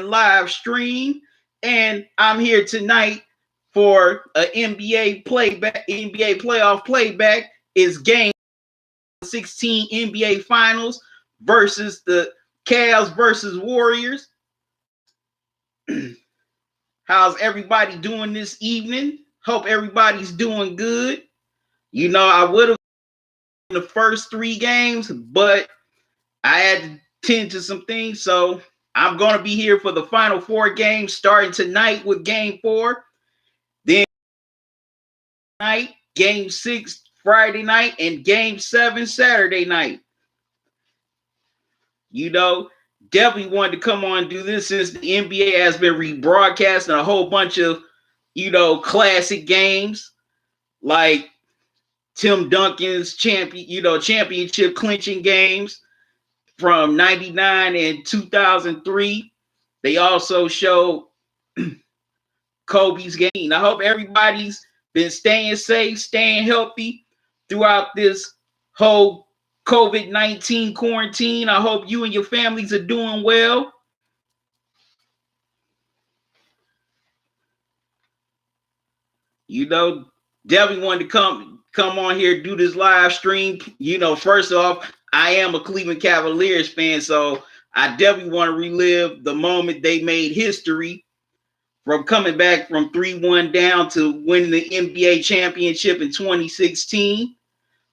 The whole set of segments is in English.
live stream, and I'm here tonight for an NBA playback, NBA playoff playback. Is game 16 NBA Finals versus the Cavs versus Warriors. How's everybody doing this evening? Hope everybody's doing good. You know, I would have the first 3 games, but I had to tend to some things, so I'm going to be here for the final 4 games, starting tonight with Game 4, then night, Game 6 Friday night, and Game 7 Saturday night. You know, definitely wanted to come on and do this since the NBA has been rebroadcasting a whole bunch of, classic games like Tim Duncan's championship clinching games from 99 and 2003. They also show Kobe's game. I hope everybody's been staying safe, staying healthy throughout this whole COVID-19 quarantine. I hope you and your families are doing well. You know, definitely wanted to come on here, do this live stream. You know, first off, I am a Cleveland Cavaliers fan, so I definitely want to relive the moment they made history from coming back from 3-1 down to winning the NBA championship in 2016.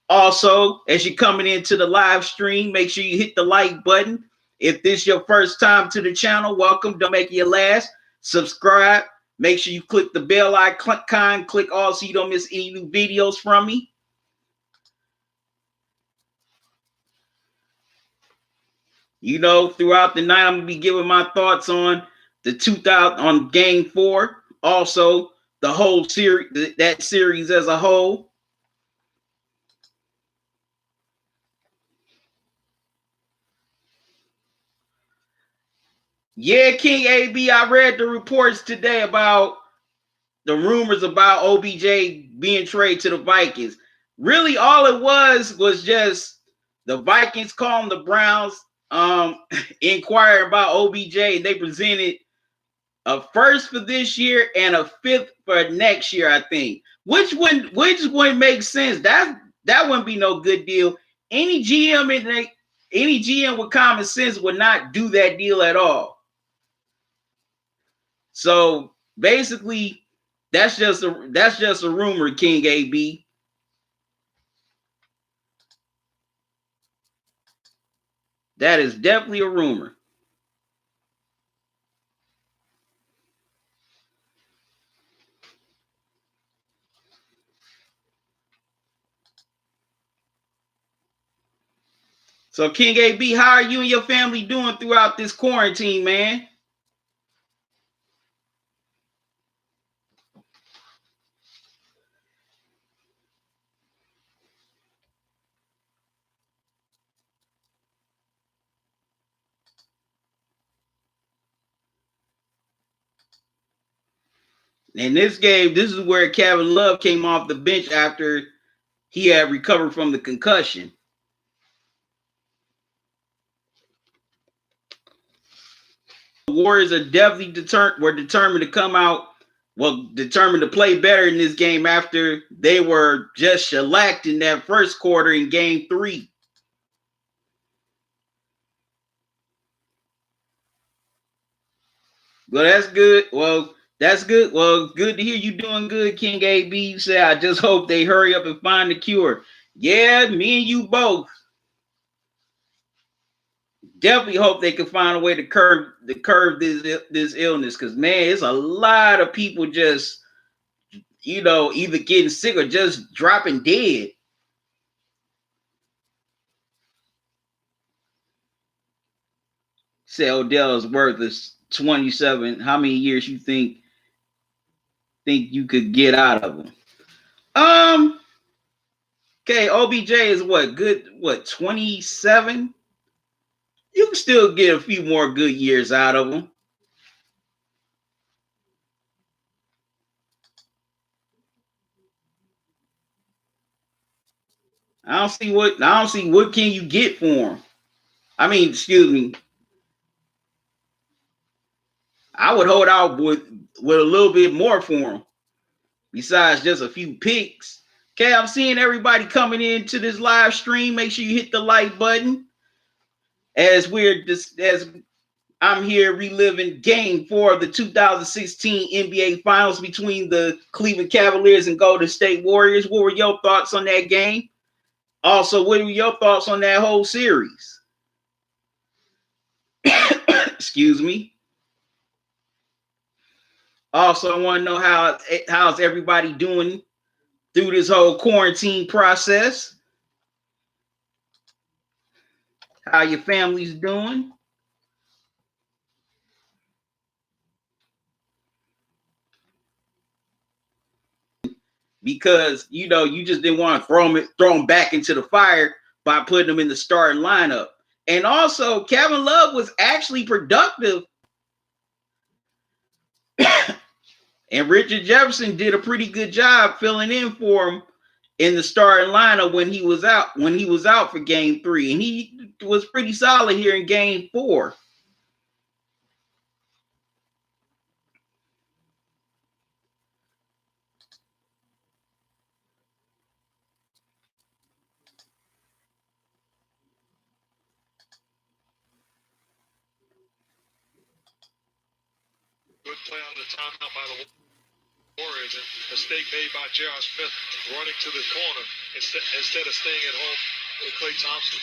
Also, as you're coming into the live stream, make sure you hit the like button. If this is your first time to the channel, welcome. Don't make it your last. Subscribe. Make sure you click the bell icon. Click all so you don't miss any new videos from me. You know, throughout the night, I'm going to be giving my thoughts on on Game 4. Also, the whole series, that series as a whole. Yeah, King AB, I read the reports today about the rumors about OBJ being traded to the Vikings. Really, all it was just the Vikings calling the Browns, inquiring about OBJ. They presented a first for this year and a 5th for next year, I think. Which one makes sense? That wouldn't be no good deal. Any GM with common sense would not do that deal at all. So basically, that's just a rumor, King AB. That is definitely a rumor. So King AB, how are you and your family doing throughout this quarantine, man? In this game, this is where Kevin Love came off the bench after he had recovered from the concussion. The Warriors are definitely determined to come out, determined to play better in this game after they were just shellacked in that first quarter in Game 3. Well, that's good. That's good. Well, good to hear you doing good, King AB. You say, I just hope they hurry up and find the cure. Yeah, me and you both. Definitely hope they can find a way to curb this illness, because man, it's a lot of people just either getting sick or just dropping dead. Say Odell is worth is 27. How many years you think you could get out of him? Okay, OBJ is what 27? You can still get a few more good years out of him. I don't see what can you get for him. I mean, excuse me. I would hold out with a little bit more for him, besides just a few picks. Okay, I'm seeing everybody coming into this live stream. Make sure you hit the like button as I'm here reliving Game 4 of the 2016 NBA Finals between the Cleveland Cavaliers and Golden State Warriors. What were your thoughts on that game? Also, what were your thoughts on that whole series? Excuse me. Also, I want to know how's everybody doing through this whole quarantine process. How your family's doing? Because you just didn't want to throw them back into the fire by putting them in the starting lineup. And also, Kevin Love was actually productive, and Richard Jefferson did a pretty good job filling in for him in the starting lineup when he was out for Game 3, and he was pretty solid here in Game 4. Good play on the timeout by the Warriors, and mistake made by J.R. Smith running to the corner instead of staying at home with Klay Thompson.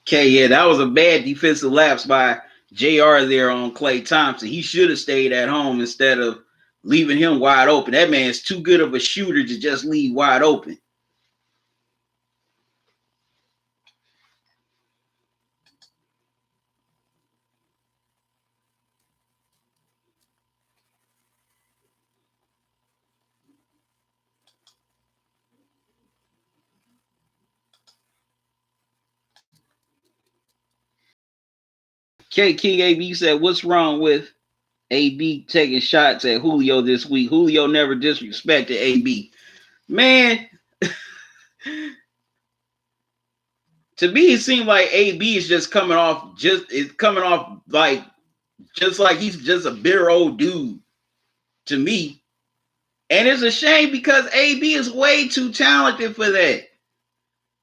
Okay, yeah, that was a bad defensive lapse by JR there on Klay Thompson. He should have stayed at home instead of leaving him wide open. That man's too good of a shooter to just leave wide open. K King AB said, "What's wrong with AB taking shots at Julio this week? Julio never disrespected AB. Man, to me, it seemed like AB is just coming off like he's just a bitter old dude to me. And it's a shame because AB is way too talented for that.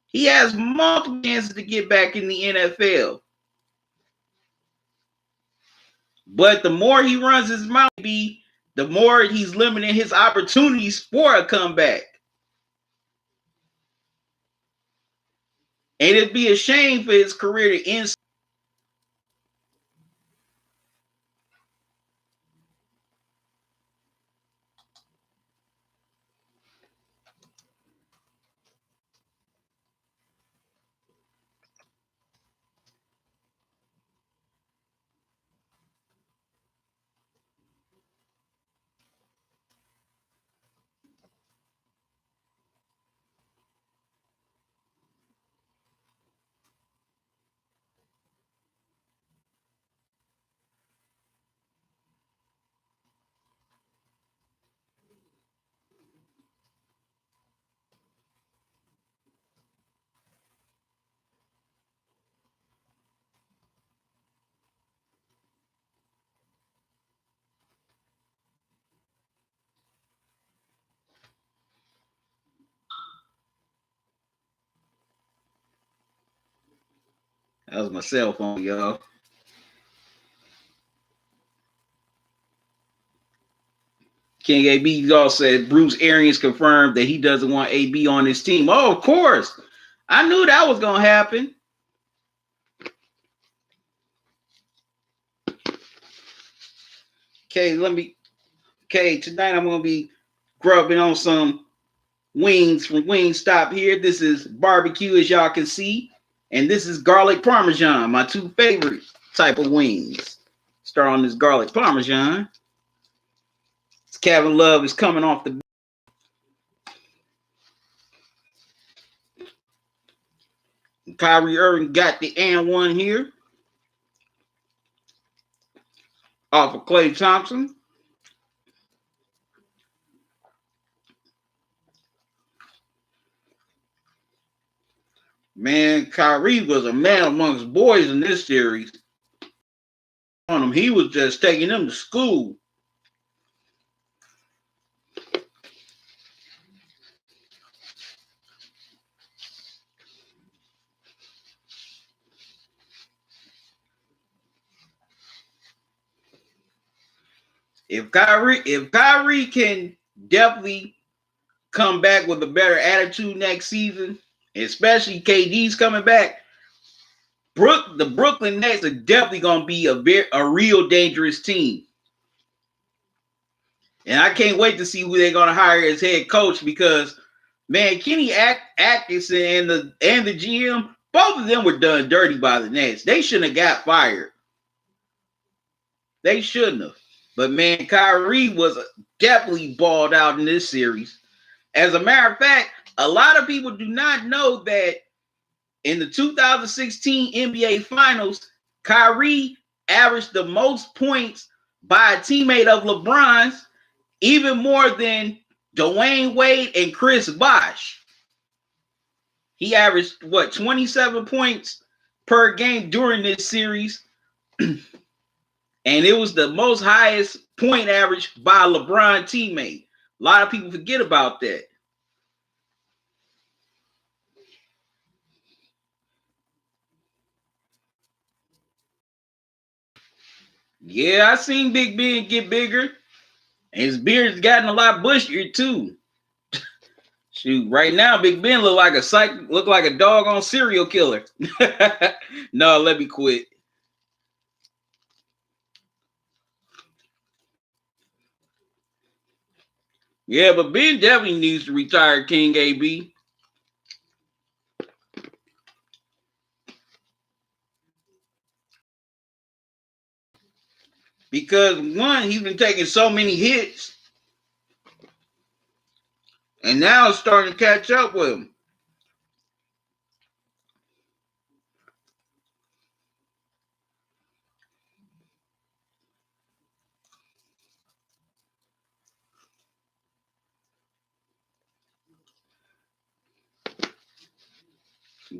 He has multiple chances to get back in the NFL. But the more he runs his mouth, the more he's limiting his opportunities for a comeback. And it'd be a shame for his career to end. That was my cell phone, y'all. King AB also said Bruce Arians confirmed that he doesn't want AB on his team. Oh, of course. I knew that was going to happen. Tonight I'm going to be grubbing on some wings from Wingstop here. This is barbecue, as y'all can see. And this is garlic parmesan, my two favorite type of wings. Start on this garlic parmesan. Kevin Love is coming off the Kyrie Irving got the and one here off of Klay Thompson. Man, Kyrie was a man amongst boys in this series. on him. He was just taking them to school. If Kyrie can definitely come back with a better attitude next season, especially KD's coming back, the Brooklyn Nets are definitely going to be a real dangerous team. And I can't wait to see who they're going to hire as head coach because, man, Kenny Atkinson and the GM, both of them were done dirty by the Nets. They shouldn't have got fired. They shouldn't have. But, man, Kyrie was definitely balled out in this series. As a matter of fact, a lot of people do not know that in the 2016 NBA Finals, Kyrie averaged the most points by a teammate of LeBron's, even more than Dwayne Wade and Chris Bosh. He averaged, 27 points per game during this series. And it was the most highest point average by a LeBron teammate. A lot of people forget about that. Yeah, I seen Big Ben get bigger. And his beard's gotten a lot bushier too. Shoot, right now, Big Ben look like a doggone serial killer. No, let me quit. Yeah, but Ben definitely needs to retire, King AB. Because one, he's been taking so many hits. And now it's starting to catch up with him.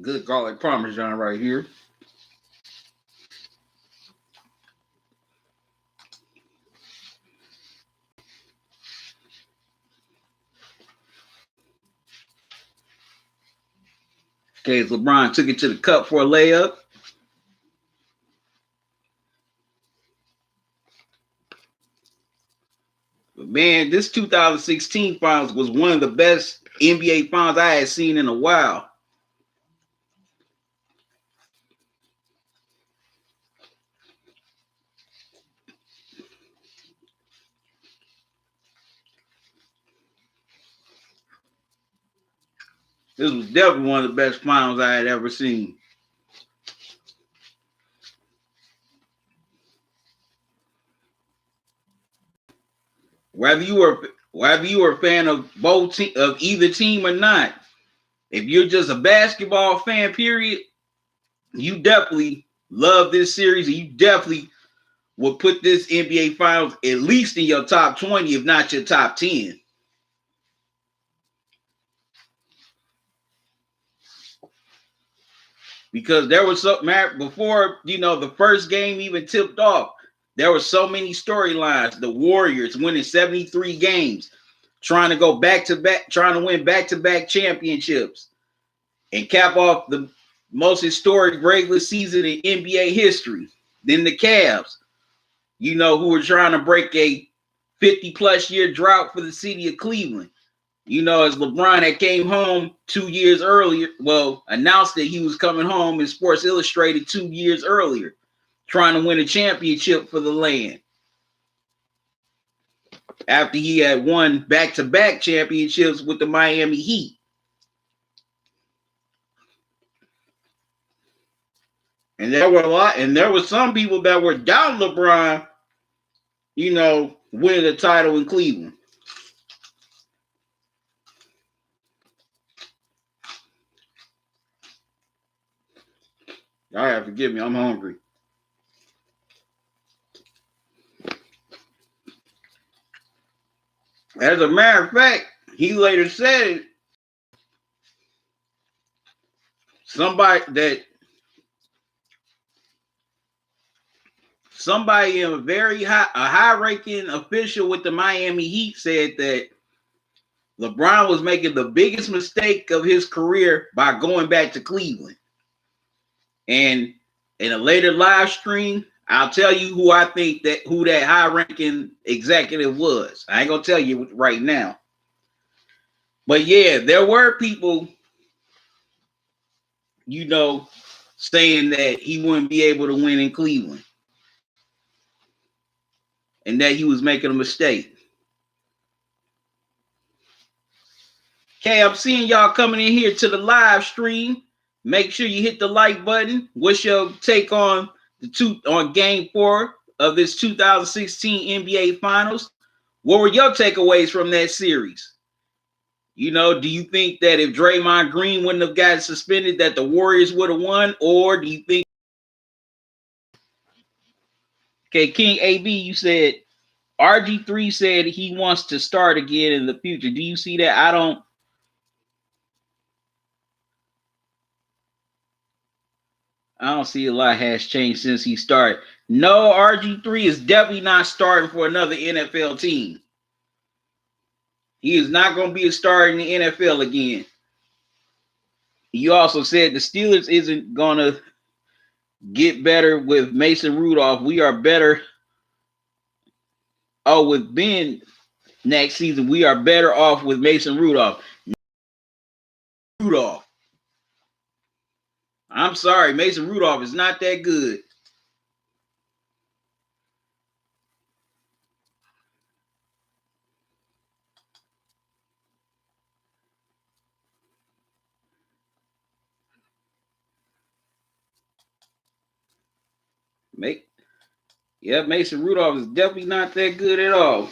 Good garlic parmesan right here. Okay, LeBron took it to the cup for a layup. But man, this 2016 finals was one of the best NBA finals I had seen in a while. This was definitely one of the best finals I had ever seen. Whether you were a fan of of either team or not, if you're just a basketball fan, period, you definitely love this series, and you definitely would put this NBA Finals at least in your top 20, if not your top 10. Because there was before, the first game even tipped off, there were so many storylines. The Warriors winning 73 games, trying to go back-to-back, trying to win back-to-back championships and cap off the most historic regular season in NBA history. Then the Cavs, who were trying to break a 50-plus year drought for the city of Cleveland. As LeBron had came home 2 years earlier, announced that he was coming home in Sports Illustrated 2 years earlier, trying to win a championship for the land. After he had won back-to-back championships with the Miami Heat. And there were some people that were down LeBron, winning the title in Cleveland. Y'all have to forgive me, I'm hungry. As a matter of fact, he later said somebody in a high-ranking official with the Miami Heat said that LeBron was making the biggest mistake of his career by going back to Cleveland. And in a later live stream, I'll tell you who that high-ranking executive was. I ain't gonna tell you right now. But yeah, there were people, saying that he wouldn't be able to win in Cleveland. And that he was making a mistake. Okay, I'm seeing y'all coming in here to the live stream. Make sure you hit the like button. What's your take on Game 4 of this 2016 NBA Finals? What were your takeaways from that series? Do you think that if Draymond Green wouldn't have gotten suspended, that the Warriors would have won? Or do you think... Okay, King AB, you said RG3 said he wants to start again in the future. Do you see that? I don't see a lot has changed since he started. No, RG3 is definitely not starting for another NFL team. He is not going to be a starter in the NFL again. You also said the Steelers isn't going to get better with Mason Rudolph. We are better. Oh, with Ben next season, we are better off with Mason Rudolph. I'm sorry, Mason Rudolph is not that good. Mason Rudolph is definitely not that good at all.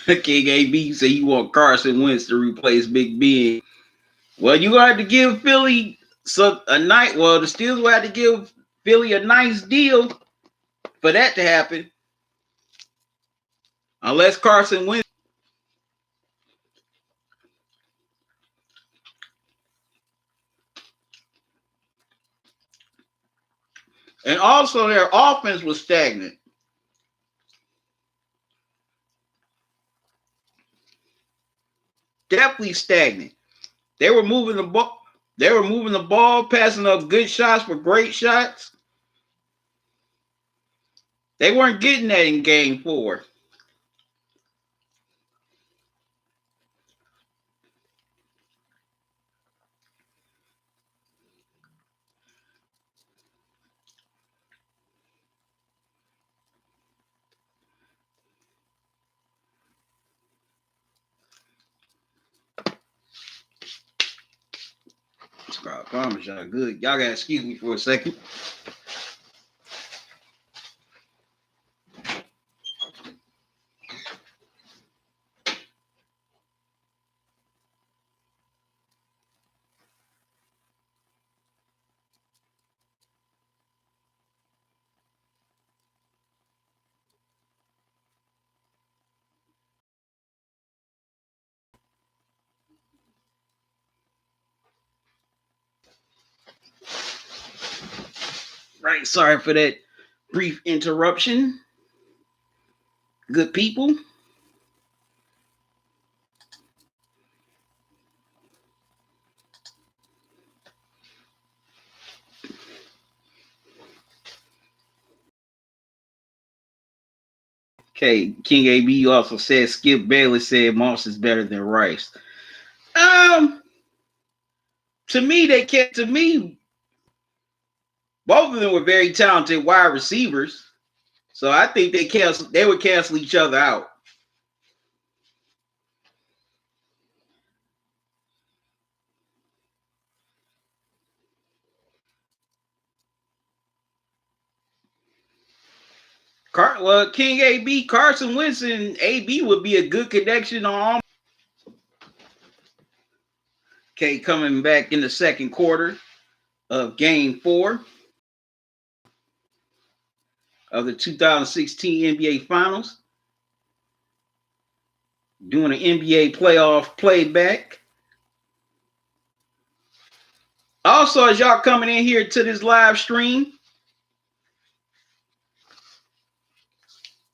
King AB say you want Carson Wentz to replace Big Ben. Well, you got to give Philly a night. Well, the Steelers will have to give Philly a nice deal for that to happen. Unless Carson Wentz. And also their offense was stagnant. Definitely stagnant. They were moving the ball. They were moving the ball, passing up good shots for great shots. They weren't getting that in Game 4. I promise y'all good. Y'all gotta excuse me for a second. Right, sorry for that brief interruption. Good people. Okay, King AB also said Skip Bayless said Moss is better than Rice. To me, both of them were very talented wide receivers. So I think they would cancel each other out. King AB, Carson Wentz and AB would be a good connection on. Okay, coming back in the second quarter of Game 4 of the 2016 NBA Finals. Doing an NBA playoff playback. Also, as y'all coming in here to this live stream,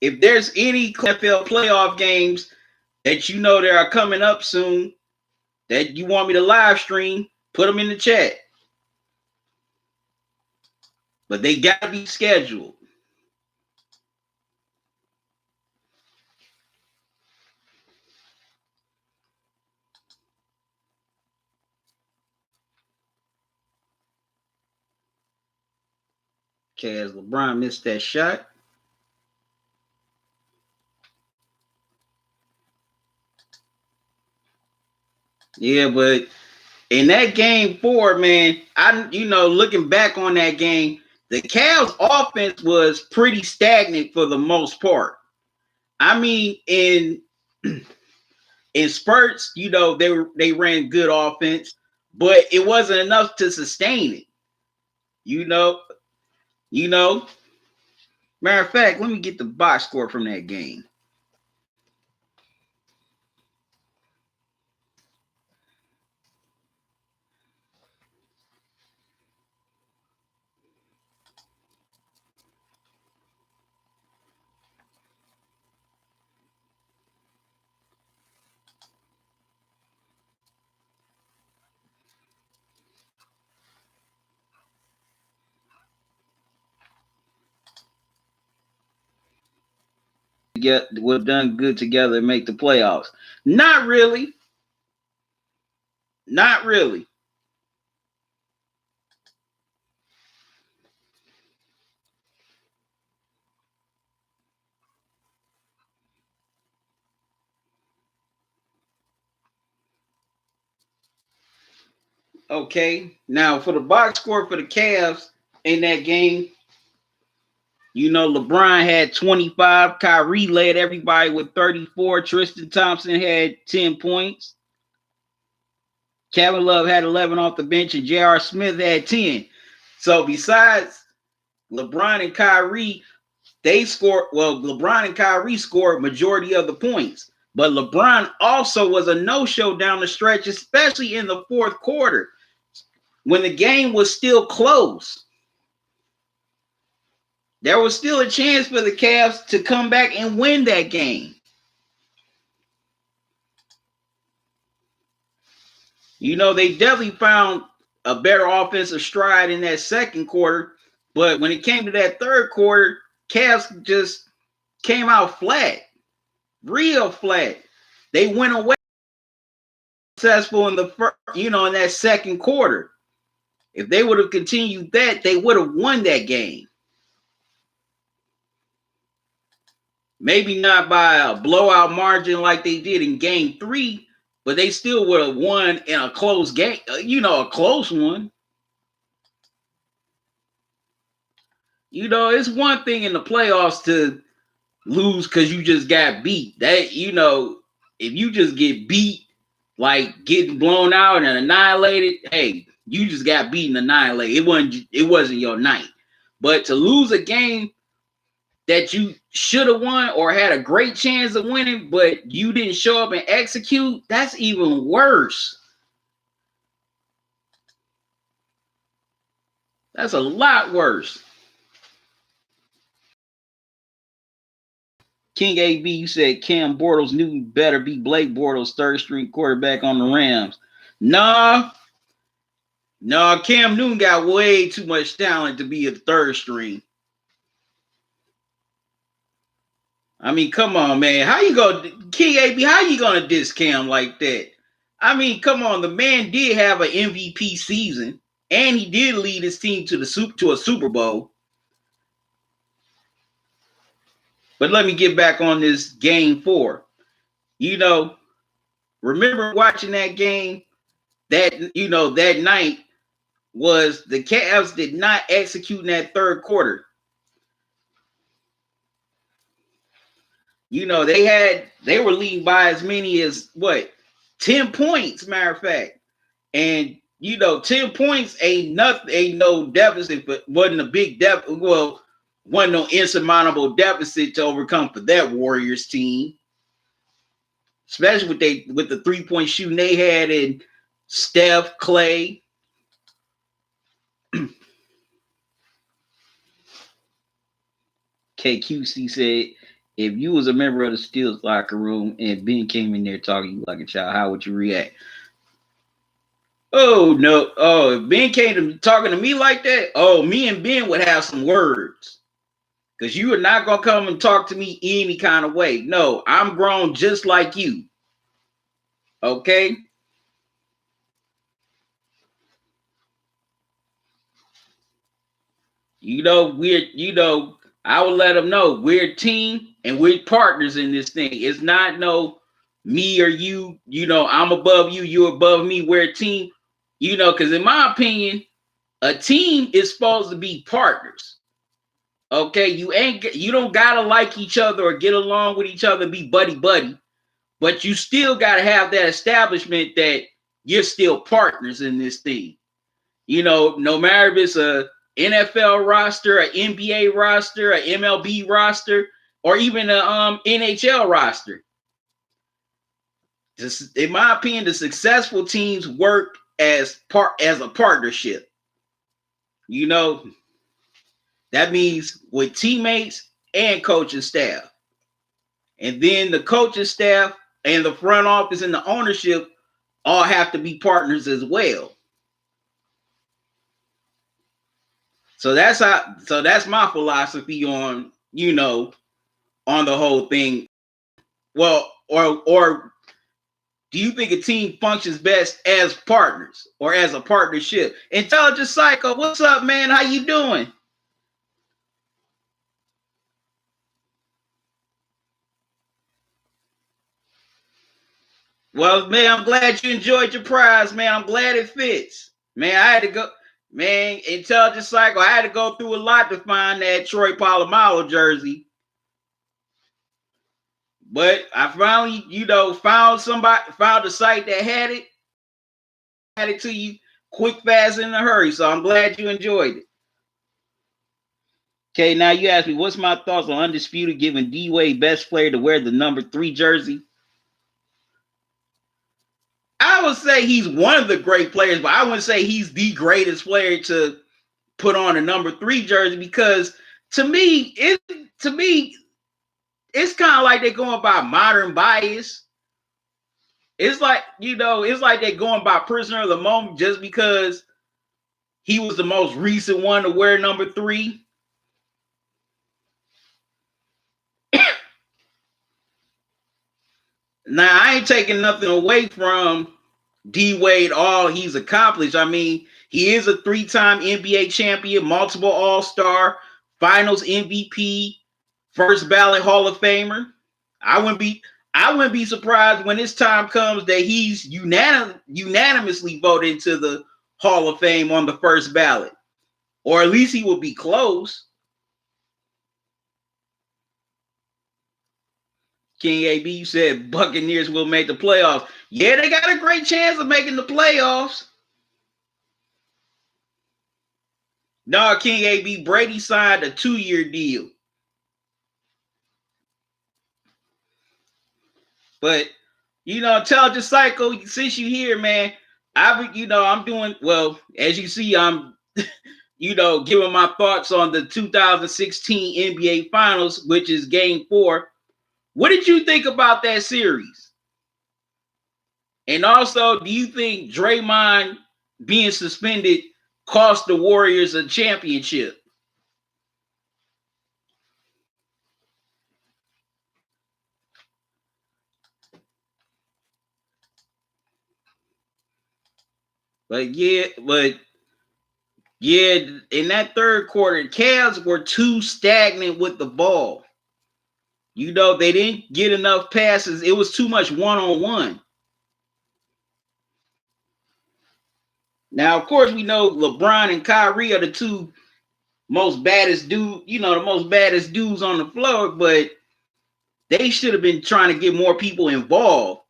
if there's any NFL playoff games that you know that are coming up soon that you want me to live stream, put them in the chat. But they got to be scheduled. Okay, as LeBron missed that shot. Yeah, but in that Game 4, man, looking back on that game, the Cavs offense was pretty stagnant for the most part. I mean, in spurts, they ran good offense, but it wasn't enough to sustain it. Matter of fact, let me get the box score from that game. We've done good together and make the playoffs. Not really. Not really. Okay. Now for the box score for the Cavs in that game, LeBron had 25. Kyrie led everybody with 34. Tristan Thompson had 10 points. Kevin Love had 11 off the bench, and J.R. Smith had 10. So besides LeBron and Kyrie, LeBron and Kyrie scored majority of the points. But LeBron also was a no-show down the stretch, especially in the fourth quarter, when the game was still close. There was still a chance for the Cavs to come back and win that game. They definitely found a better offensive stride in that second quarter. But when it came to that third quarter, Cavs just came out flat. Real flat. They went away successful in the first, in that second quarter. If they would have continued that, they would have won that game. Maybe not by a blowout margin like they did in Game 3, but they still would have won in a close game, a close one. It's one thing in the playoffs to lose because you just got beat. That, if you just get beat, like getting blown out and annihilated, hey, you just got beaten, annihilated. It wasn't your night. But to lose a game that you should have won or had a great chance of winning, but you didn't show up and execute, that's even worse. That's a lot worse. King AB, you said Cam Bortles knew better be Blake Bortles, third string quarterback on the Rams. Nah, Cam Newton got way too much talent to be a third string. I mean, come on, man. King AB, how you gonna diss Cam like that? I mean, come on, the man did have an MVP season, and he did lead his team to a Super Bowl. But let me get back on this game 4. You know, remember watching that game that night was the Cavs did not execute in that third quarter. They were leading by as many as 10 points, matter of fact. And 10 points ain't no deficit, but wasn't a big deficit. Well, wasn't no insurmountable deficit to overcome for that Warriors team. Especially with the 3-point shooting they had in Steph, Clay. KQC said, if you was a member of the Steelers locker room and Ben came in there talking like a child, how would you react? Oh, no. Oh, if Ben came talking to me like that, me and Ben would have some words. Because you are not going to come and talk to me any kind of way. No, I'm grown just like you. Okay? I would let them know we're a team and we're partners in this thing. It's not no me or you, I'm above you, you're above me, we're a team. Because in my opinion, a team is supposed to be partners. Okay, you don't gotta like each other or get along with each other and be buddy, but you still gotta have that establishment that you're still partners in this thing. No matter if it's a NFL roster, an NBA roster, an MLB roster, or even a NHL roster. In my opinion, the successful teams work as a partnership. That means with teammates and coaching staff. And then the coaching staff and the front office and the ownership all have to be partners as well. So that's my philosophy on on the whole thing. Well, or do you think a team functions best as partners or as a partnership? Intelligent Psycho, what's up, man? How you doing? Well, man, I'm glad you enjoyed your prize, man. I'm glad it fits. Man, I had to go. Man, Intelligent Psycho, I had to go through a lot to find that Troy Polamalu jersey. But I finally, found a site that had it to you quick, fast, and in a hurry. So I'm glad you enjoyed it. Okay, now you asked me, what's my thoughts on Undisputed giving D-Wade best player to wear the number 3 jersey? I would say he's one of the great players, but I wouldn't say he's the greatest player to put on a number 3 jersey because to me, it's kind of like they're going by modern bias. It's like, they're going by prisoner of the moment just because he was the most recent one to wear number 3. Now, I ain't taking nothing away from D-Wade, all he's accomplished. I mean, he is a 3-time NBA champion, multiple All-Star, Finals MVP, first ballot Hall of Famer. I wouldn't be surprised when this time comes that he's unanimously voted into the Hall of Fame on the first ballot, or at least he will be close. King AB, you said Buccaneers will make the playoffs. Yeah, they got a great chance of making the playoffs. No, King AB, Brady signed a 2-year deal. But, Intelligent Psycho, since you here, man, I'm doing, well, as you see, I'm, giving my thoughts on the 2016 NBA Finals, which is Game 4. What did you think about that series? And also, do you think Draymond being suspended cost the Warriors a championship? but in that third quarter, Cavs were too stagnant with the ball. You know, they didn't get enough passes. It was too much one-on-one. Now, of course, we know LeBron and Kyrie are the two most baddest dudes, the most baddest dudes on the floor, but they should have been trying to get more people involved,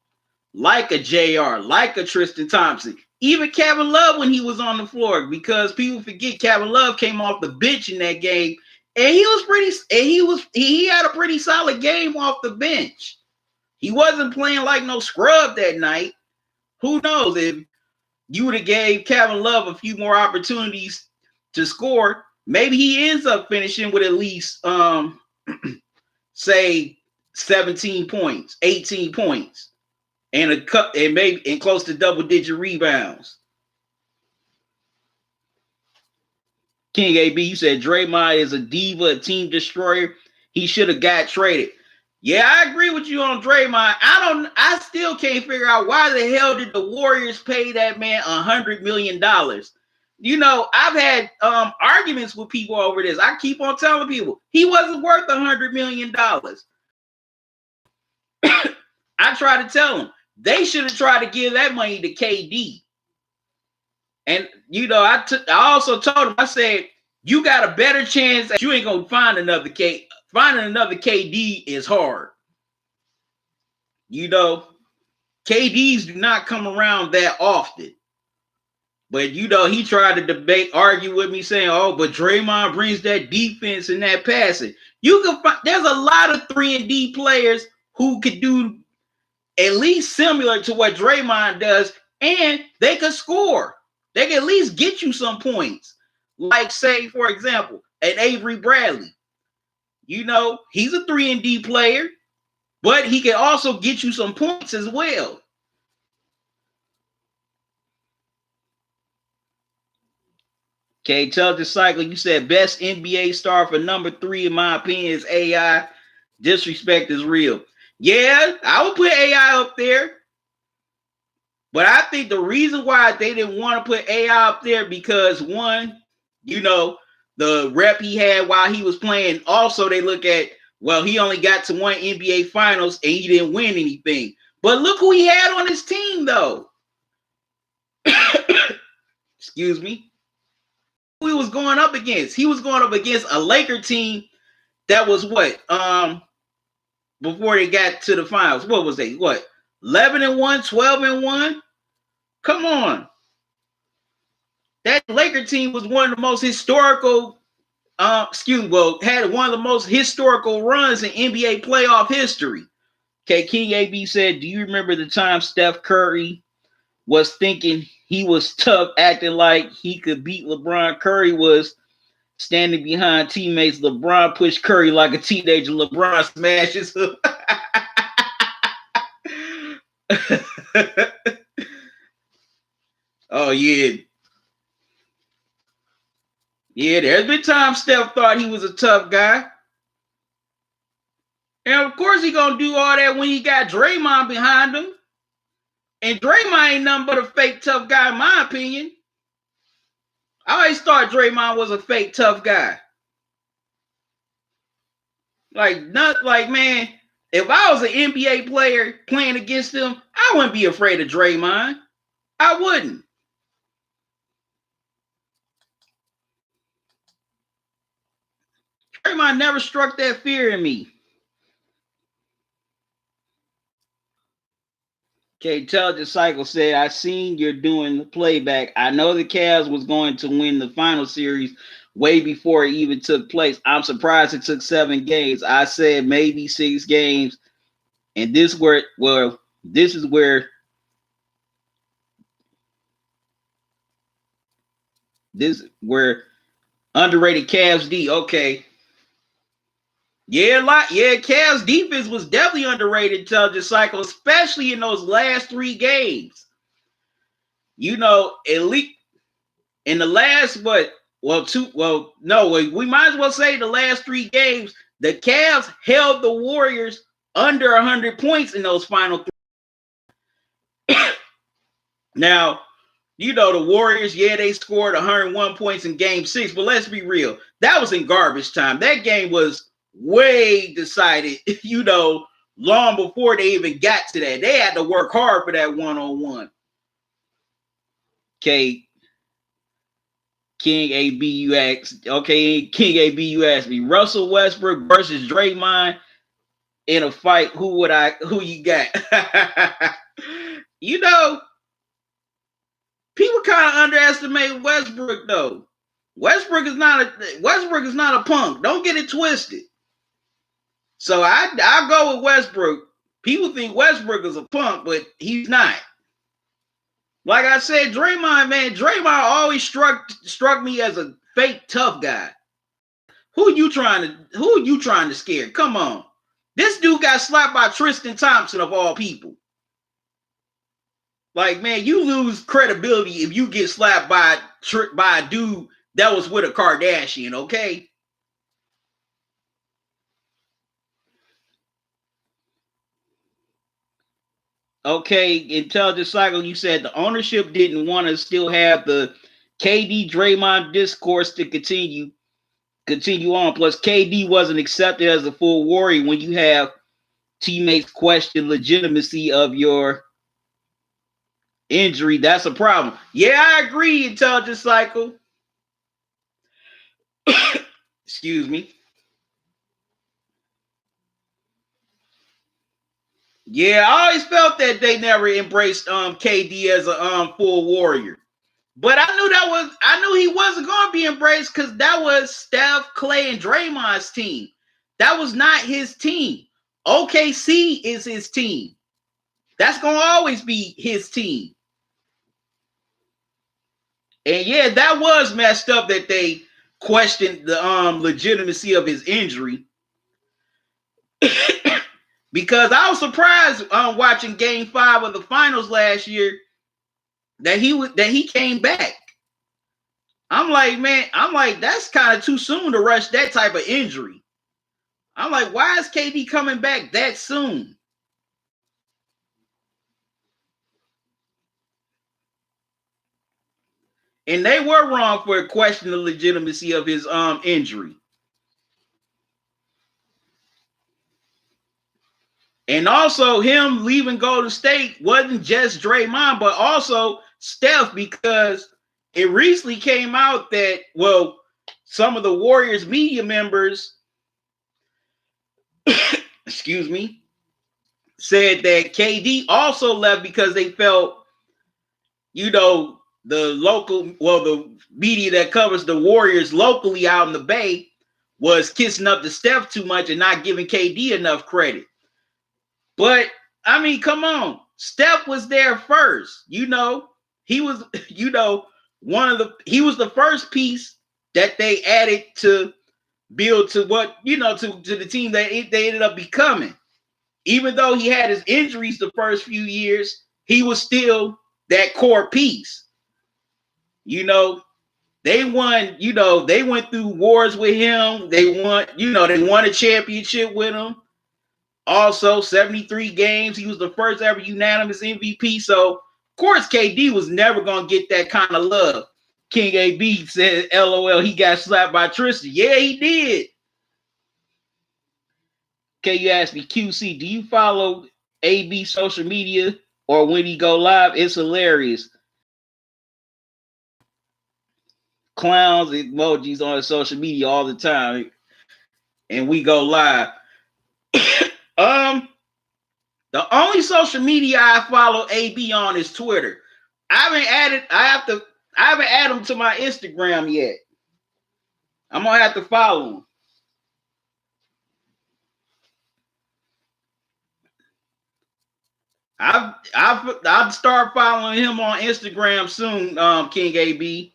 like a JR, like a Tristan Thompson, even Kevin Love when he was on the floor, because people forget Kevin Love came off the bench in that game, and he had a pretty solid game off the bench. He wasn't playing like no scrub that night. Who knows if you would have gave Kevin Love a few more opportunities to score, maybe he ends up finishing with at least say 17 points, 18 points, and maybe close to double-digit rebounds. King AB, you said Draymond is a diva, a team destroyer. He should have got traded. Yeah, I agree with you on Draymond. I still can't figure out why the hell did the Warriors pay that man $100 million. You know, I've had arguments with people over this. I keep on telling people he wasn't worth $100 million. I try to tell them they should have tried to give that money to KD. And I also told him, I said, you got a better chance that you ain't gonna find another KD. Finding another KD is hard. KDs do not come around that often. But he tried to argue with me, saying, "Oh, but Draymond brings that defense and that passing." There's a lot of 3-and-D players who could do at least similar to what Draymond does, and they could score. They can at least get you some points. Like, say, for example, an Avery Bradley. He's a 3-and-D player, but he can also get you some points as well. Okay, tell the cycle. You said best NBA star for number 3, in my opinion, is AI. Disrespect is real. Yeah, I would put AI up there. But I think the reason why they didn't want to put AI up there, because one, the rep he had while he was playing. Also, they look at, well, he only got to one NBA Finals and he didn't win anything. But look who he had on his team, though. Excuse me. Who he was going up against? He was going up against a Laker team that was what? Before they got to the finals, what was they? What? 11-1, 12-1? Come on. That Laker team was one of the most historical, had one of the most historical runs in NBA playoff history. Okay, King AB said, do you remember the time Steph Curry was thinking he was tough, acting like he could beat LeBron? Curry was standing behind teammates. LeBron pushed Curry like a teenager. LeBron smashes him. Oh, yeah. Yeah, there's been times Steph thought he was a tough guy. And of course he gonna do all that when he got Draymond behind him. And Draymond ain't nothing but a fake tough guy, in my opinion. I always thought Draymond was a fake tough guy. Man, if I was an NBA player playing against him, I wouldn't be afraid of Draymond. I wouldn't. Draymond never struck that fear in me. Okay, Intelligent Cycle said, I seen you're doing the playback. I know the Cavs was going to win the final series way before it even took place. I'm surprised it took 7 games. I said maybe 6 games. And this is where underrated Cavs D. Okay. Yeah, Cavs defense was definitely underrated, Intelligent Cycle, especially in those last 3 games. At least in the last, we might as well say the last 3 games, the Cavs held the Warriors under 100 points in those final 3. Now, You know, the Warriors, yeah, they scored 101 points in game 6, but let's be real. That was in garbage time. That game was way decided, you know, long before they even got to that. They had to work hard for that one-on-one. Okay. King AB, you asked. Okay, King AB, you asked me. Russell Westbrook versus Draymond in a fight. Who you got? You know, people kind of underestimate Westbrook though. Westbrook is not a punk. Don't get it twisted. So I go with Westbrook. People think Westbrook is a punk, but he's not. Like I said, Draymond always struck me as a fake tough guy. Who are you trying to scare? Come on. This dude got slapped by Tristan Thompson of all people. Like, man, you lose credibility if you get slapped by a dude that was with a Kardashian, okay? Okay, Intelligent Cycle, you said the ownership didn't want to still have the KD Draymond discourse to continue on. Plus, KD wasn't accepted as a full Warrior when you have teammates question legitimacy of your injury. That's a problem. Yeah, I agree, Intelligent Cycle. Excuse me. Yeah, I always felt that they never embraced KD as a full Warrior. But I knew he wasn't going to be embraced because that was Steph, Clay, and Draymond's team. That was not his team. OKC is his team. That's going to always be his team. And yeah, that was messed up that they questioned the legitimacy of his injury. Because I was surprised watching Game 5 of the finals last year that he came back. I'm like, that's kind of too soon to rush that type of injury. I'm like, why is KD coming back that soon? And they were wrong for questioning the legitimacy of his injury. And also him leaving Golden State wasn't just Draymond, but also Steph, because it recently came out that, well, some of the Warriors media members, excuse me, said that KD also left because they felt, you know, the media that covers the Warriors locally out in the Bay was kissing up to Steph too much and not giving KD enough credit. But I mean, come on. Steph was there first. You know, he was, you know, he was the first piece that they added to build to what, you know, to the team that they ended up becoming. Even though he had his injuries the first few years, he was still that core piece. You know, they won, you know, they went through wars with him. They won a championship with him. Also, 73 games. He was the first ever unanimous MVP. So, of course, KD was never going to get that kind of love. King AB said, LOL, he got slapped by Tristan. Yeah, he did. Okay, you asked me, QC, do you follow AB social media or when he go live? It's hilarious. Clowns, emojis on his social media all the time. And we go live. The only social media I follow AB on is Twitter. I haven't added him to my Instagram yet. I'm gonna have to follow him. I'll start following him on Instagram soon, King AB.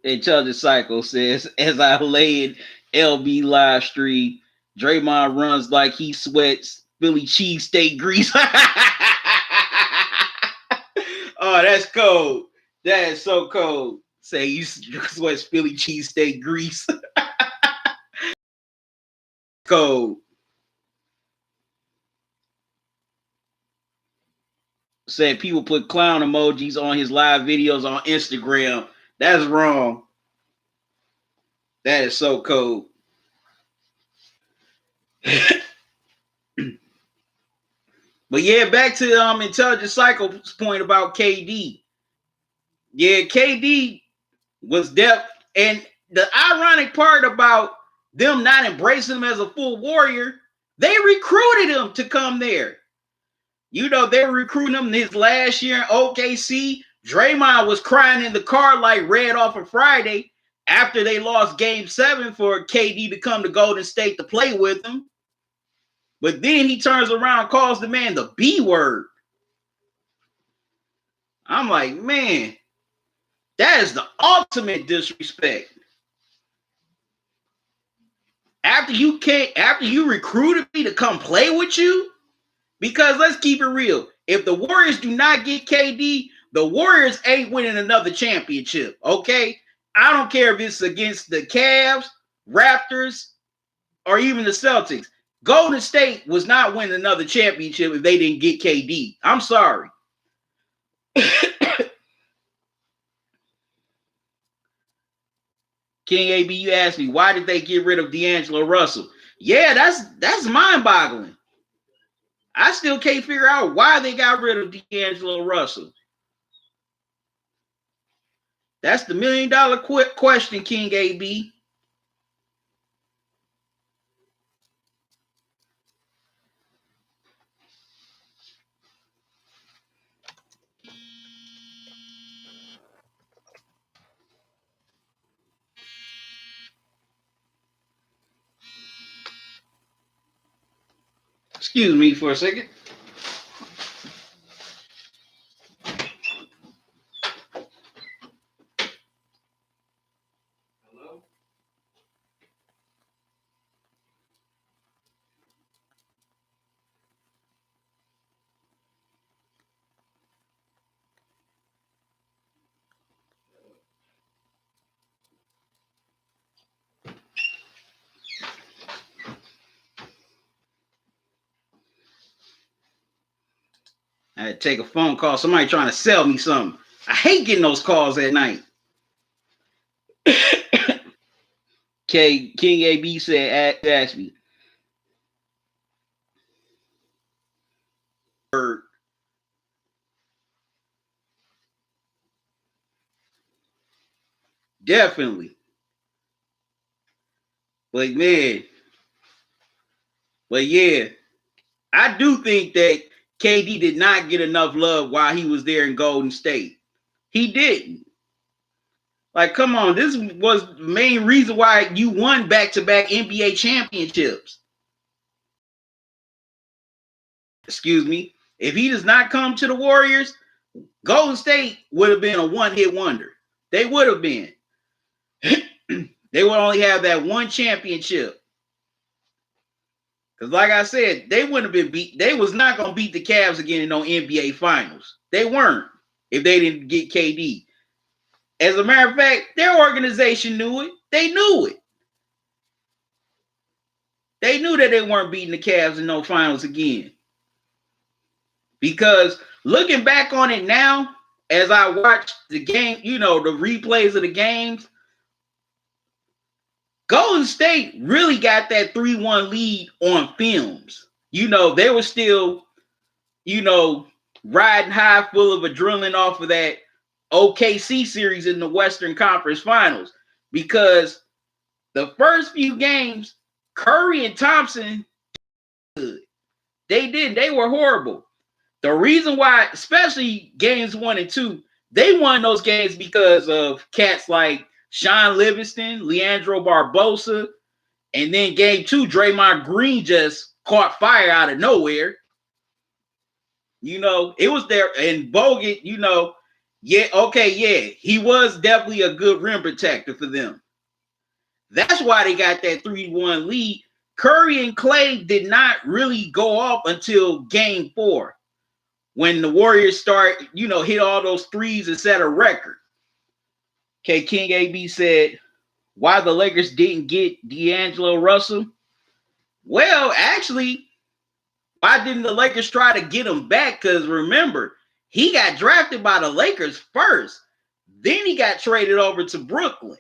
Intelligent Cycle says, as I lay in LB live stream, Draymond runs like he sweats Philly cheesesteak grease. Oh, that's cold. That is so cold. Say you sweats Philly cheesesteak grease. Code said people put clown emojis on his live videos on Instagram. That's wrong. That is so cold. But yeah, back to Intelligent Psycho's point about KD. Yeah, KD was deaf. And the ironic part about them not embracing him as a full Warrior, they recruited him to come there. You know, they were recruiting him his last year in OKC. Draymond was crying in the car like red off of Friday after they lost Game 7 for KD to come to Golden State to play with him. But then he turns around and calls the man the B word. I'm like, man, that is the ultimate disrespect. After you recruited me to come play with you, because let's keep it real. If the Warriors do not get KD, the Warriors ain't winning another championship, okay? I don't care if it's against the Cavs, Raptors, or even the Celtics. Golden State was not winning another championship if they didn't get KD. I'm sorry. King AB, you asked me, why did they get rid of D'Angelo Russell? Yeah, that's mind-boggling. I still can't figure out why they got rid of D'Angelo Russell. That's the $1 million question, King AB. Excuse me for a second. Hello? I had to take a phone call. Somebody trying to sell me something. I hate getting those calls at night. King AB said, ask me. Definitely. But man, but yeah, I do think that KD did not get enough love while he was there in Golden State. He didn't. Like, come on, this was the main reason why you won back-to-back NBA championships. Excuse me. If he does not come to the Warriors, Golden State would have been a one-hit wonder. They would have been. They would only have that one championship. Because like I said, they wouldn't have been beat. They was not going to beat the Cavs again in no NBA Finals. They weren't if they didn't get KD. As a matter of fact, their organization knew it. They knew it. They knew that they weren't beating the Cavs in no finals again. Because looking back on it now, as I watch the game, you know, the replays of the games, Golden State really got that 3-1 lead on films. You know, they were still, you know, riding high, full of adrenaline off of that OKC series in the Western Conference Finals. Because the first few games, Curry and Thompson, they were horrible. The reason why, especially games 1 and 2, they won those games because of cats like Sean Livingston, Leandro Barbosa, and then game 2, Draymond Green just caught fire out of nowhere. You know, it was there, and Bogut, you know, yeah, okay, yeah, he was definitely a good rim protector for them. That's why they got that 3-1 lead. Curry and Clay did not really go off until game 4. When the Warriors start, you know, hit all those threes and set a record. Okay, King AB said, why the Lakers didn't get D'Angelo Russell? Well, actually, why didn't the Lakers try to get him back? Because remember, he got drafted by the Lakers first. Then he got traded over to Brooklyn.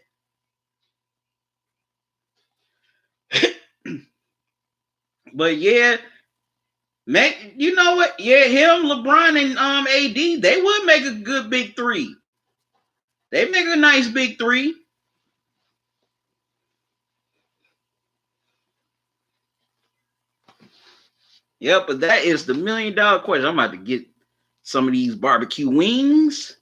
But yeah, man, you know what? Yeah, him, LeBron, and AD, they would make a good big three. They make a nice big three. Yeah, but that is the $1 million question. I'm about to get some of these barbecue wings.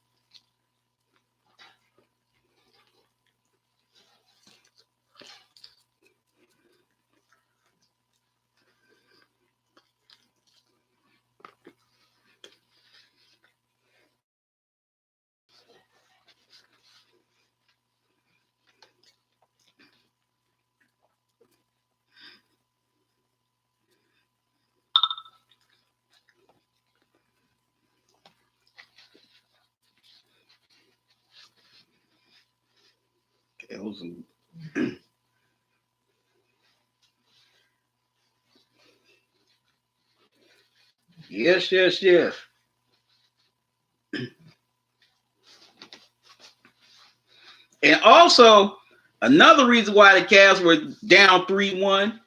Yes. And also, another reason why the Cavs were down 3-1,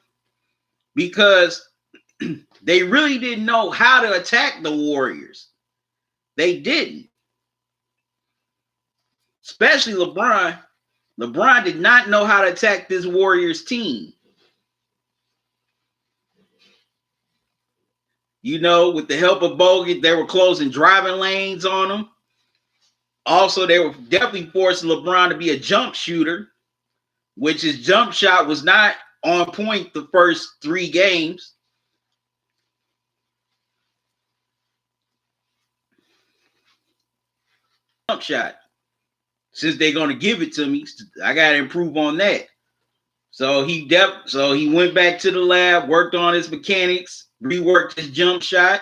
because they really didn't know how to attack the Warriors. They didn't. Especially LeBron. LeBron did not know how to attack this Warriors team. You know, with the help of Bogut, they were closing driving lanes on them. Also, they were definitely forcing LeBron to be a jump shooter, which his jump shot was not on point the first 3 games. Jump shot. Since they're going to give it to me, I got to improve on that. So he went back to the lab, worked on his mechanics, reworked his jump shot,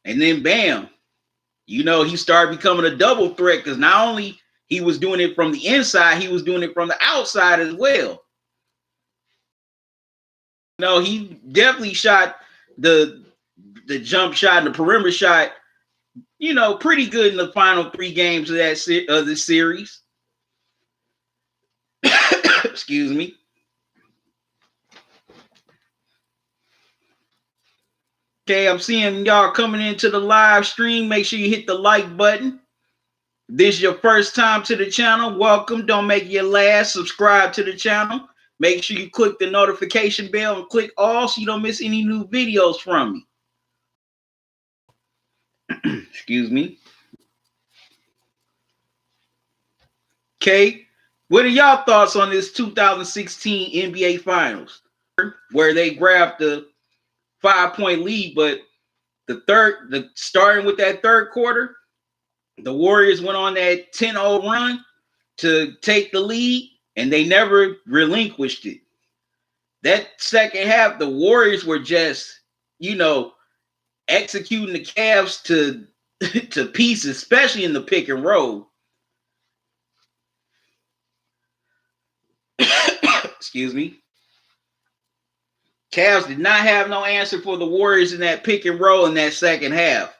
and then bam, you know, he started becoming a double threat because not only he was doing it from the inside, he was doing it from the outside as well. No, he definitely shot the jump shot and the perimeter shot, you know, pretty good in the final 3 games of the series. Excuse me. Okay, I'm seeing y'all coming into the live stream. Make sure you hit the like button. If this is your first time to the channel, welcome. Don't make it your last. Subscribe to the channel. Make sure you click the notification bell and click all so you don't miss any new videos from me. Excuse me. Okay, what are y'all thoughts on this 2016 NBA Finals, where they grabbed the 5-point lead, but starting with that third quarter, the Warriors went on that 10-0 run to take the lead, and they never relinquished it. That second half, the Warriors were just, you know, executing the Cavs to pieces, especially in the pick and roll. Excuse me. Cavs did not have no answer for the Warriors in that pick and roll in that second half.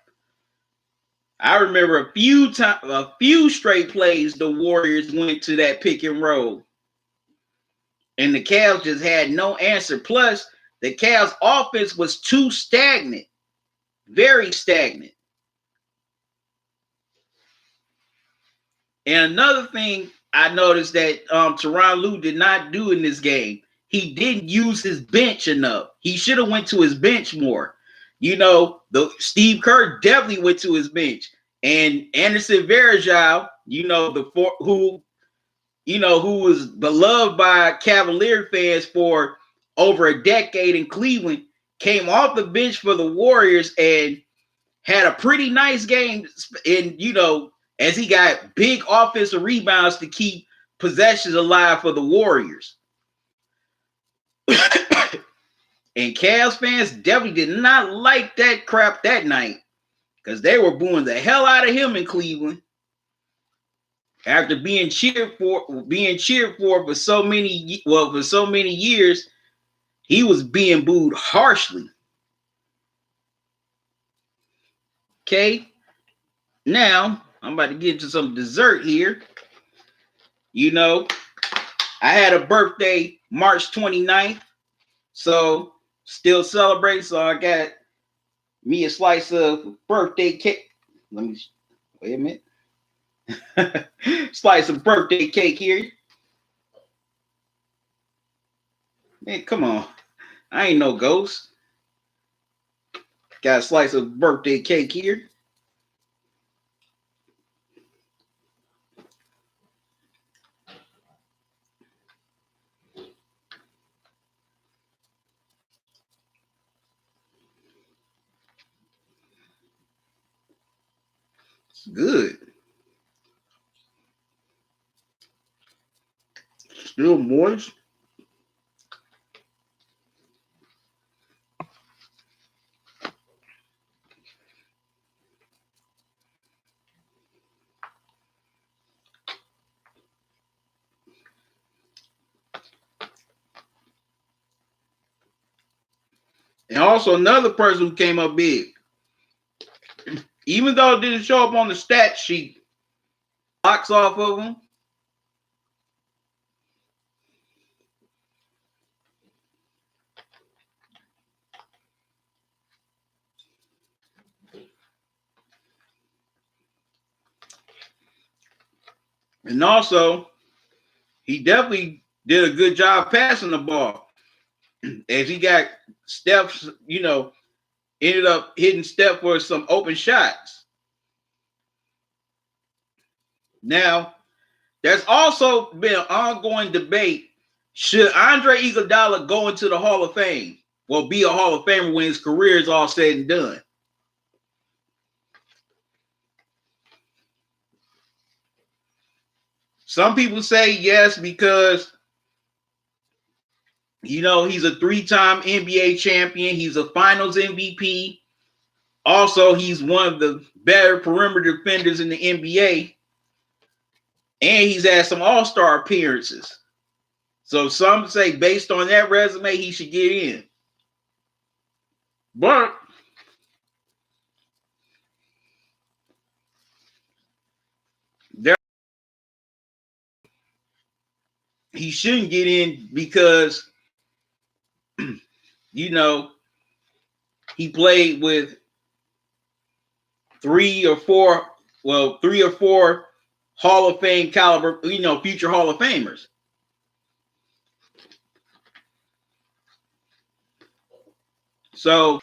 I remember a few straight plays the Warriors went to that pick and roll. And the Cavs just had no answer. Plus, the Cavs offense was too stagnant. Very stagnant. And another thing I noticed that Tyronn Lue did not do in this game, he didn't use his bench enough. He should have went to his bench more. You know, Steve Kerr definitely went to his bench. And Anderson Varejao, who was beloved by Cavalier fans for over a decade in Cleveland, came off the bench for the Warriors and had a pretty nice game. And, you know, as he got big offensive rebounds to keep possessions alive for the Warriors. And Cavs fans definitely did not like that crap that night because they were booing the hell out of him in Cleveland after being cheered for so many years. he was being booed harshly. Okay. Now, I'm about to get into some dessert here. You know, I had a birthday March 29th. So, still celebrate. So, I got me a slice of birthday cake. Let me, wait a minute. Slice of birthday cake here. Man, come on. I ain't no ghost. Got a slice of birthday cake here. It's good. Still moist. And also another person who came up big, even though it didn't show up on the stat sheet, box off of them. And also, he definitely did a good job passing the ball. As he got Steph, ended up hitting Steph for some open shots. Now, there's also been an ongoing debate. Should Andre Iguodala go into the Hall of Fame? Well, be a Hall of Famer when his career is all said and done. Some people say yes because, he's a 3-time NBA champion. He's a finals MVP. Also, he's one of the better perimeter defenders in the NBA. And he's had some all-star appearances. So some say based on that resume, he should get in. But he shouldn't get in because, he played with 3 or 4 Hall of Fame caliber, future Hall of Famers. So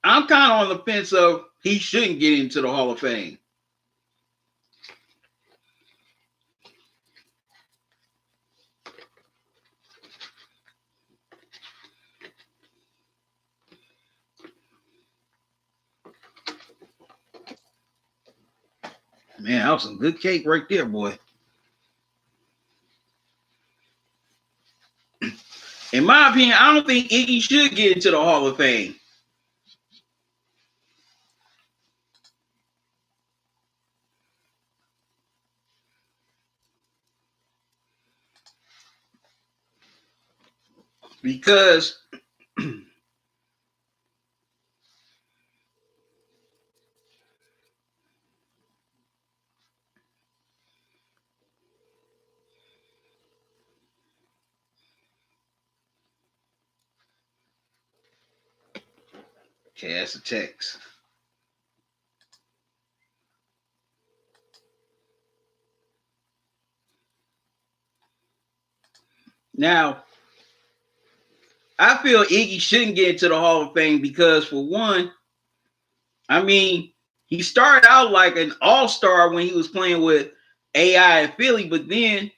I'm kind of on the fence of he shouldn't get into the Hall of Fame. Man, that was some good cake right there, boy. In my opinion, I don't think Iggy should get into the Hall of Fame. Because okay, that's a text. Now, I feel Iggy shouldn't get into the Hall of Fame because, for one, he started out like an all-star when he was playing with AI in Philly, but then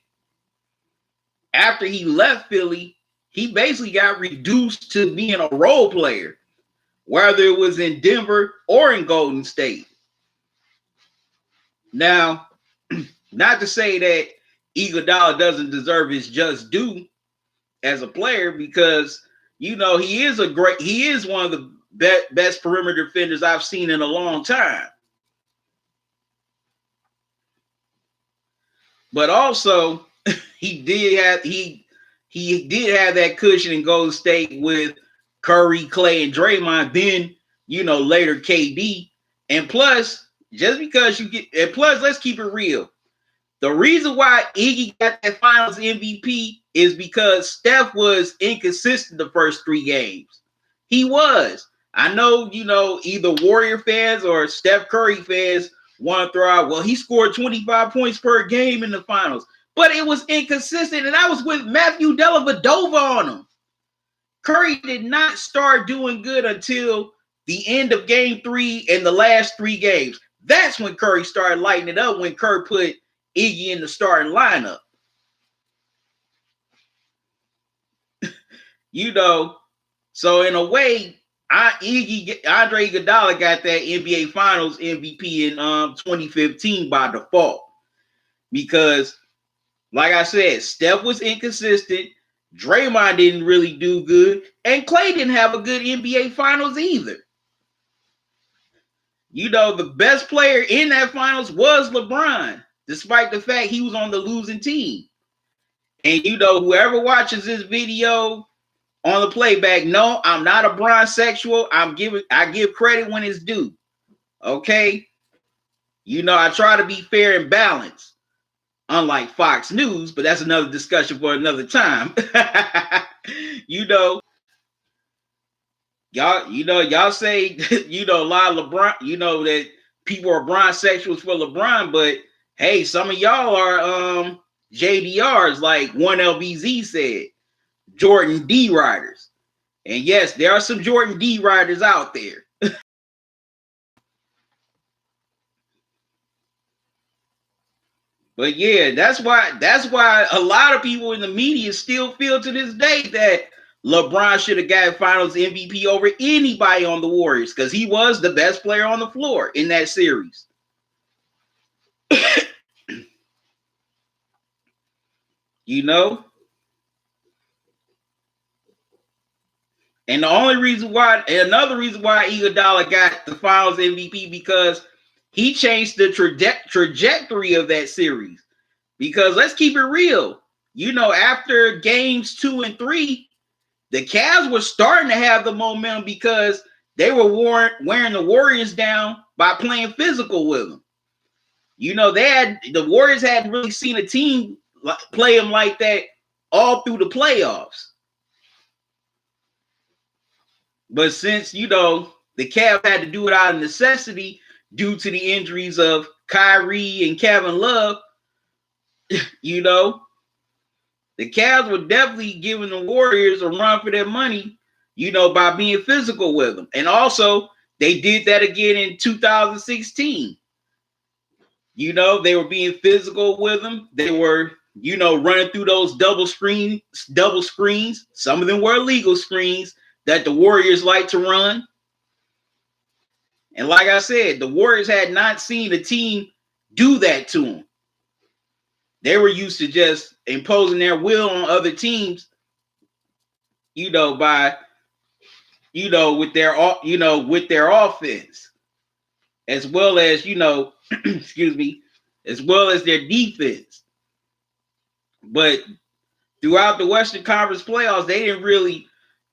after he left Philly, he basically got reduced to being a role player, whether it was in Denver or in Golden State. Now, not to say that Iguodala doesn't deserve his just due as a player, because he is one of the best perimeter defenders I've seen in a long time. But also, he did have that cushion in Golden State with Curry, Clay, and Draymond. Then, later KD. And plus, just because let's keep it real. The reason why Iggy got that Finals MVP is because Steph was inconsistent the first 3 games. He was. I know, either Warrior fans or Steph Curry fans want to throw out, well, he scored 25 points per game in the finals. But it was inconsistent, and I was with Matthew Dellavedova on him. Curry did not start doing good until the end of game 3 and the last 3 games. That's when Curry started lighting it up, when Curry put Iggy in the starting lineup. So in a way, Andre Iguodala got that NBA Finals MVP in 2015 by default. Because, like I said, Steph was inconsistent, Draymond didn't really do good, and Clay didn't have a good NBA Finals either. The best player in that finals was LeBron, despite the fact he was on the losing team. And whoever watches this video on the playback, no, I'm not a Bron sexual. I give credit when it's due. Okay? I try to be fair and balanced, unlike Fox News, but that's another discussion for another time. Y'all say, a lot of LeBron, that people are Bron sexuals for LeBron, but hey, some of y'all are JDRs, like 1LBZ said, Jordan D riders. And yes, there are some Jordan D riders out there. But yeah, that's why a lot of people in the media still feel to this day that LeBron should have got Finals MVP over anybody on the Warriors, because he was the best player on the floor in that series. And another reason why Iguodala got the Finals MVP, because he changed the trajectory of that series. Because let's keep it real, after games 2 and 3, the Cavs were starting to have the momentum because they were wearing the Warriors down by playing physical with them. The Warriors hadn't really seen a team play them like that all through the playoffs. But since, the Cavs had to do it out of necessity due to the injuries of Kyrie and Kevin Love, the Cavs were definitely giving the Warriors a run for their money, by being physical with them. And also, they did that again in 2016. They were being physical with them. They were, running through those double screens. Some of them were illegal screens that the Warriors like to run. And like I said, the Warriors had not seen a team do that to them. They were used to just imposing their will on other teams, by, with their offense, as well as, excuse me, as well as their defense. But throughout the Western Conference playoffs, they didn't really.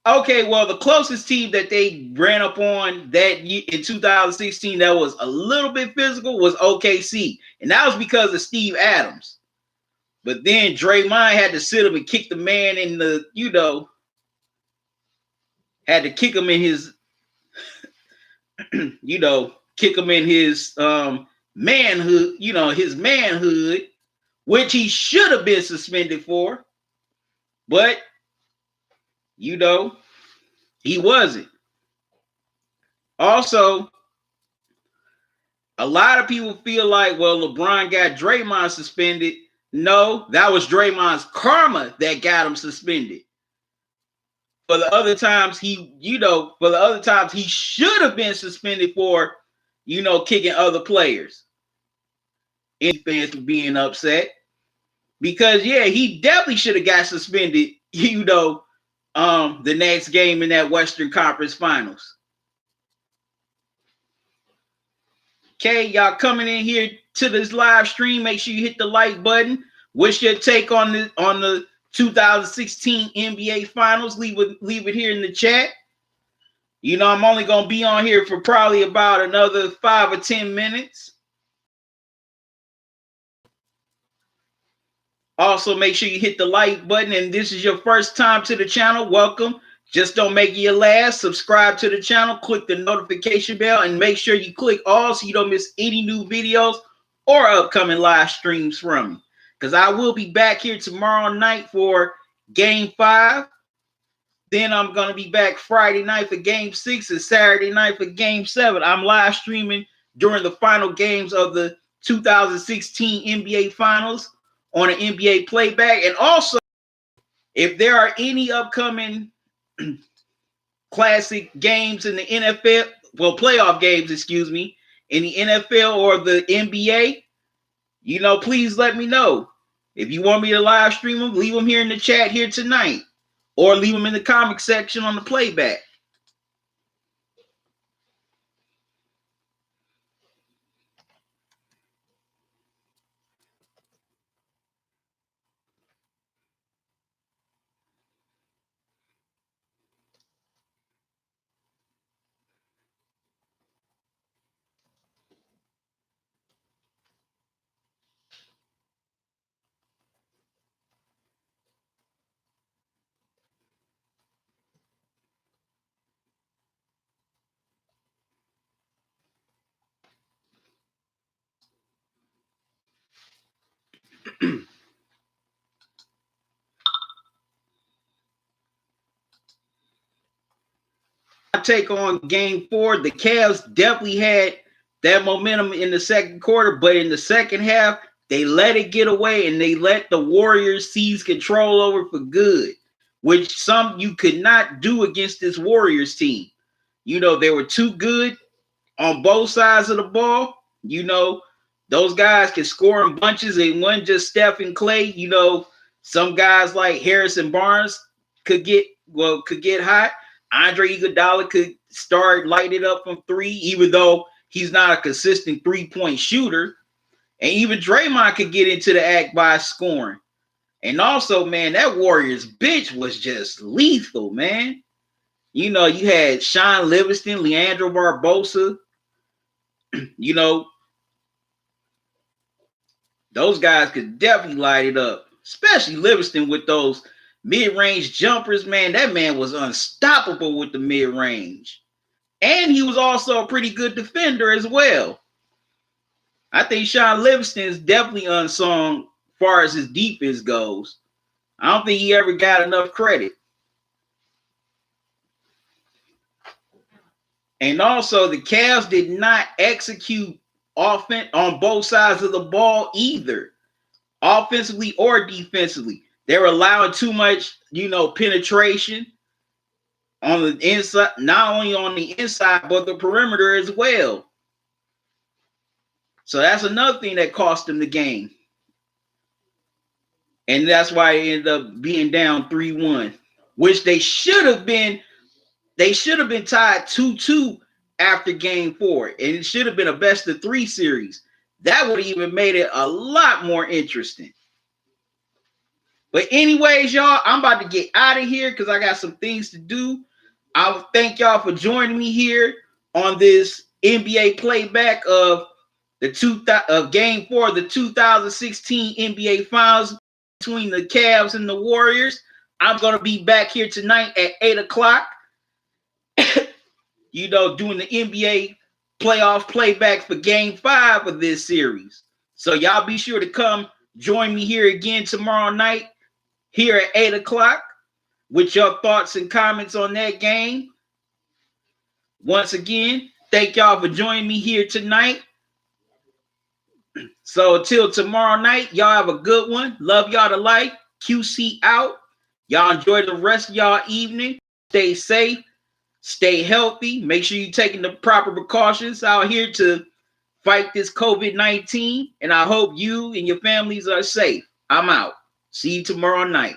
Okay, well, the closest team that they ran up on that in 2016 that was a little bit physical was OKC, and that was because of Steve Adams. But then Draymond had to sit him and kick the man in the, had to kick him in his, kick him in his manhood, his manhood, which he should have been suspended for. But, he wasn't. Also, a lot of people feel like, well, LeBron got Draymond suspended. No, that was Draymond's karma that got him suspended. For the other times he should have been suspended for, kicking other players. Any fans for being upset. Because, yeah, he definitely should have got suspended, the next game in that Western Conference Finals. Okay, y'all coming in here to this live stream. Make sure you hit the like button. What's your take on the 2016 NBA Finals? Leave it here in the chat. You know, I'm only gonna be on here for probably about another 5 or 10 minutes. Also, make sure you hit the like button. And this is your first time to the channel, welcome. Just don't make it your last. Subscribe to the channel, click the notification bell, and make sure you click all so you don't miss any new videos or upcoming live streams from me. Because I will be back here tomorrow night for Game 5. Then I'm going to be back Friday night for Game 6 and Saturday night for Game 7. I'm live streaming during the final games of the 2016 NBA Finals on an NBA playback. And also, if there are any upcoming classic games in the NFL, well, playoff games, excuse me, in the NFL or the NBA, you know, please let me know. If you want me to live stream them, leave them here in the chat here tonight, or leave them in the comment section on the playback. I take on Game 4. The Cavs definitely had that momentum in the second quarter, but in the second half, they let it get away and they let the Warriors seize control over for good, which some you could not do against this Warriors team. You know, they were too good on both sides of the ball. You know, those guys can score in bunches. It wasn't just Steph and Clay. You know, some guys like Harrison Barnes could get hot. Andre Iguodala could start lighting it up from three, even though he's not a consistent three-point shooter. And even Draymond could get into the act by scoring. And also, man, that Warriors bench was just lethal, man. You know, you had Sean Livingston, Leandro Barbosa. You know, those guys could definitely light it up, especially Livingston with those mid-range jumpers. Man, that man was unstoppable with the mid-range. And he was also a pretty good defender as well. I think Sean Livingston is definitely unsung as far as his defense goes. I don't think he ever got enough credit. And also, the Cavs did not execute offense on both sides of the ball either, offensively or defensively. They were allowing too much, you know, penetration on the inside, not only on the inside, but the perimeter as well. So that's another thing that cost them the game. And that's why it ended up being down 3-1, which they should have been. They should have been tied 2-2 after Game 4, and it should have been a best-of-3 series. That would have even made it a lot more interesting. But anyways, y'all, I'm about to get out of here because I got some things to do. I thank y'all for joining me here on this NBA playback of Game 4 of the 2016 NBA Finals between the Cavs and the Warriors. I'm going to be back here tonight at 8 o'clock. You know, doing the NBA playoff playback for Game 5 of this series. So y'all be sure to come join me here again tomorrow night here at 8 o'clock with your thoughts and comments on that game. Once again, thank y'all for joining me here tonight. So until tomorrow night, y'all have a good one. Love y'all to life. QC out. Y'all enjoy the rest of y'all evening. Stay safe. Stay healthy. Make sure you're taking the proper precautions out here to fight this COVID-19. And I hope you and your families are safe. I'm out. See you tomorrow night.